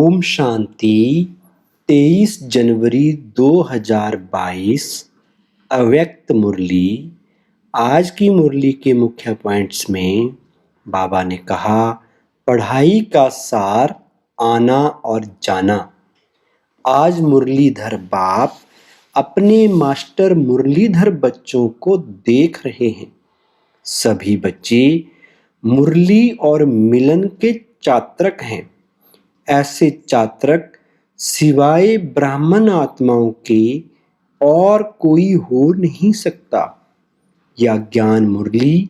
ओम शांति। 23 जनवरी 2022 अव्यक्त मुरली। आज की मुरली के मुख्य पॉइंट्स में बाबा ने कहा, पढ़ाई का सार आना और जाना। आज मुरलीधर बाप अपने मास्टर मुरलीधर बच्चों को देख रहे हैं। सभी बच्चे मुरली और मिलन के चात्रक हैं। ऐसे चात्रक सिवाय ब्राह्मण आत्माओं के और कोई हो नहीं सकता। यह ज्ञान मुरली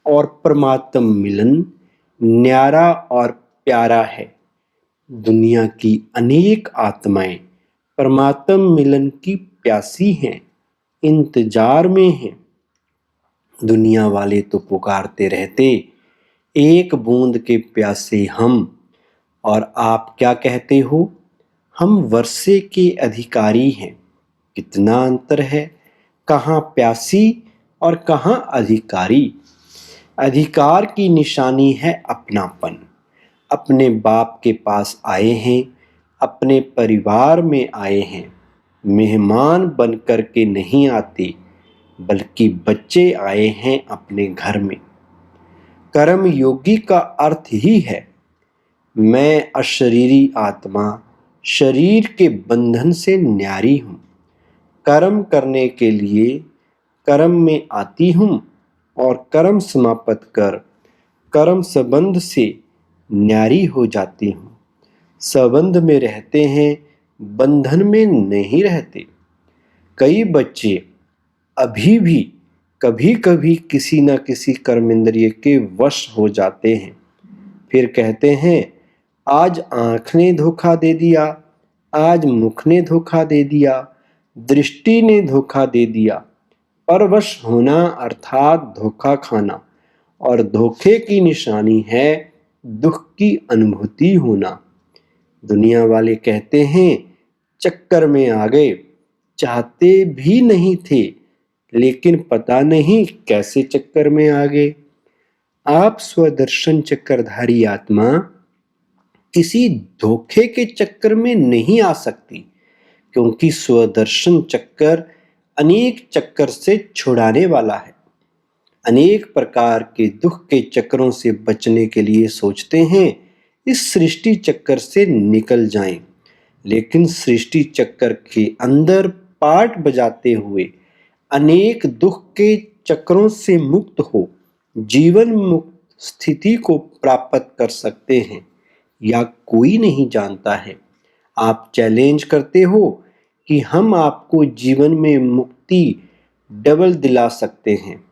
और परमात्म मिलन न्यारा और प्यारा है। दुनिया की अनेक आत्माएं परमात्म मिलन की प्यासी हैं, इंतजार में हैं। दुनिया वाले तो पुकारते रहते, एक बूंद के प्यासे हम, और आप क्या कहते हो, हम वर्षे के अधिकारी हैं। कितना अंतर है, कहाँ प्यासी और कहाँ अधिकारी। अधिकार की निशानी है अपनापन। अपने बाप के पास आए हैं, अपने परिवार में आए हैं। मेहमान बन कर के नहीं आते, बल्कि बच्चे आए हैं अपने घर में। कर्म योगी का अर्थ ही है, मैं अशरीरी आत्मा शरीर के बंधन से न्यारी हूँ। कर्म करने के लिए कर्म में आती हूँ और कर्म समाप्त कर कर्म संबंध से न्यारी हो जाती हूँ। संबंध में रहते हैं, बंधन में नहीं रहते। कई बच्चे अभी भी कभी कभी किसी न किसी कर्मेंद्रिय के वश हो जाते हैं। फिर कहते हैं, आज आँख ने धोखा दे दिया, आज मुख ने धोखा दे दिया, दृष्टि ने धोखा दे दिया। परवश होना अर्थात धोखा खाना, और धोखे की निशानी है दुख की अनुभूति होना। दुनिया वाले कहते हैं, चक्कर में आ गए, चाहते भी नहीं थे, लेकिन पता नहीं कैसे चक्कर में आ गए। आप स्वदर्शन चक्रधारी आत्मा किसी धोखे के चक्कर में नहीं आ सकती, क्योंकि स्वदर्शन चक्कर अनेक चक्कर से छुड़ाने वाला है। अनेक प्रकार के दुख के चक्रों से बचने के लिए सोचते हैं इस सृष्टि चक्कर से निकल जाएं, लेकिन सृष्टि चक्कर के अंदर पाठ बजाते हुए अनेक दुख के चक्रों से मुक्त हो जीवन मुक्त स्थिति को प्राप्त कर सकते हैं, या कोई नहीं जानता है। आप चैलेंज करते हो कि हम आपको जीवन में मुक्ति डबल दिला सकते हैं,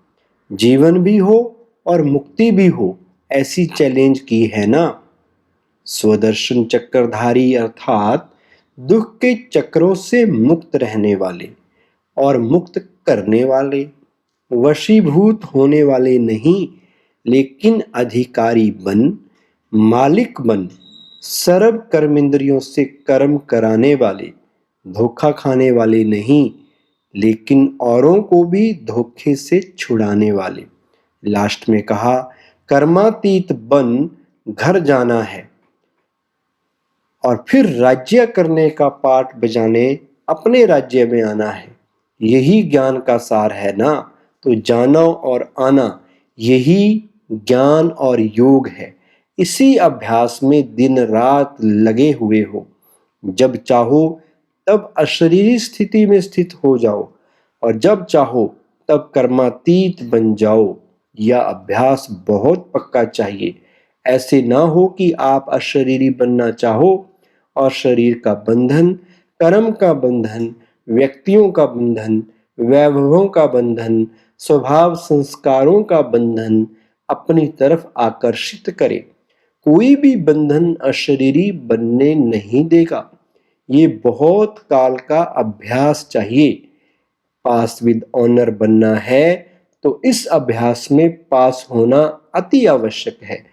जीवन भी हो और मुक्ति भी हो, ऐसी चैलेंज की है ना। स्वदर्शन चक्रधारी अर्थात दुख के चक्रों से मुक्त रहने वाले और मुक्त करने वाले, वशीभूत होने वाले नहीं, लेकिन अधिकारी बन, मालिक बन, सर्व कर्मेंद्रियों से कर्म कराने वाले, धोखा खाने वाले नहीं, लेकिन औरों को भी धोखे से छुड़ाने वाले। लास्ट में कहा, कर्मातीत बन घर जाना है और फिर राज्य करने का पाठ बजाने अपने राज्य में आना है। यही ज्ञान का सार है ना। तो जाना और आना, यही ज्ञान और योग है। इसी अभ्यास में दिन रात लगे हुए हो। जब चाहो तब अशरीरी स्थिति में स्थित हो जाओ, और जब चाहो तब कर्मातीत बन जाओ। यह अभ्यास बहुत पक्का चाहिए। ऐसे ना हो कि आप अशरीरी बनना चाहो और शरीर का बंधन, कर्म का बंधन, व्यक्तियों का बंधन, वैभवों का बंधन, स्वभाव संस्कारों का बंधन अपनी तरफ आकर्षित करे। कोई भी बंधन अशरीरी बनने नहीं देगा। ये बहुत काल का अभ्यास चाहिए। पास विद ऑनर बनना है तो इस अभ्यास में पास होना अति आवश्यक है,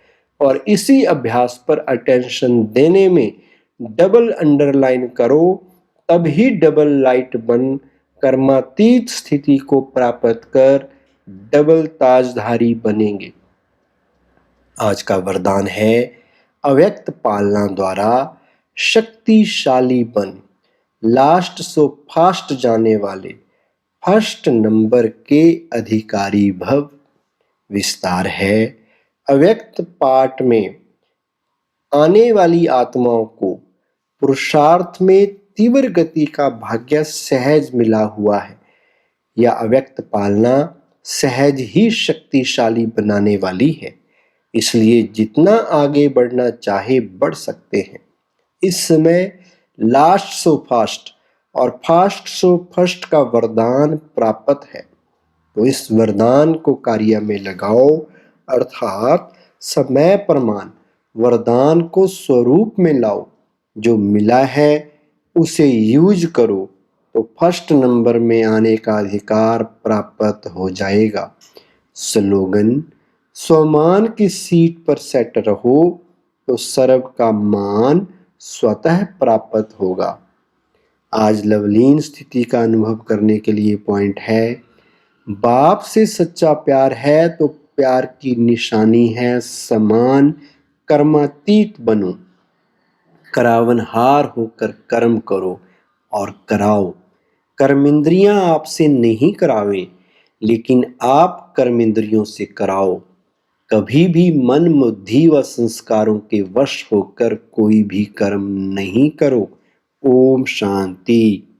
और इसी अभ्यास पर अटेंशन देने में डबल अंडरलाइन करो, तभी डबल लाइट बन कर्मातीत स्थिति को प्राप्त कर डबल ताजधारी बनेंगे। आज का वरदान है, अव्यक्त पालना द्वारा शक्तिशाली बन, लास्ट सो फास्ट जाने वाले, फर्स्ट नंबर के अधिकारी भव। विस्तार है, अव्यक्त पाठ में आने वाली आत्माओं को पुरुषार्थ में तीव्र गति का भाग्य सहज मिला हुआ है। यह अव्यक्त पालना सहज ही शक्तिशाली बनाने वाली है, इसलिए जितना आगे बढ़ना चाहे बढ़ सकते हैं। इस समय लास्ट सो फास्ट और फास्ट सो फर्स्ट का वरदान प्राप्त है, तो इस वरदान को कार्य में लगाओ, अर्थात समय प्रमाण वरदान को स्वरूप में लाओ। जो मिला है उसे यूज करो तो फर्स्ट नंबर में आने का अधिकार प्राप्त हो जाएगा। स्लोगन, स्वमान की सीट पर सेट रहो तो सर्व का मान स्वतः प्राप्त होगा। आज लवलीन स्थिति का अनुभव करने के लिए पॉइंट है, बाप से सच्चा प्यार है तो प्यार की निशानी है समान कर्मातीत बनो। करावनहार होकर कर्म करो और कराओ। कर्मेंद्रियां आपसे नहीं करावें, लेकिन आप कर्मेंद्रियों से कराओ। कभी भी मन, बुद्धि व संस्कारों के वश होकर कोई भी कर्म नहीं करो। ओम शांति।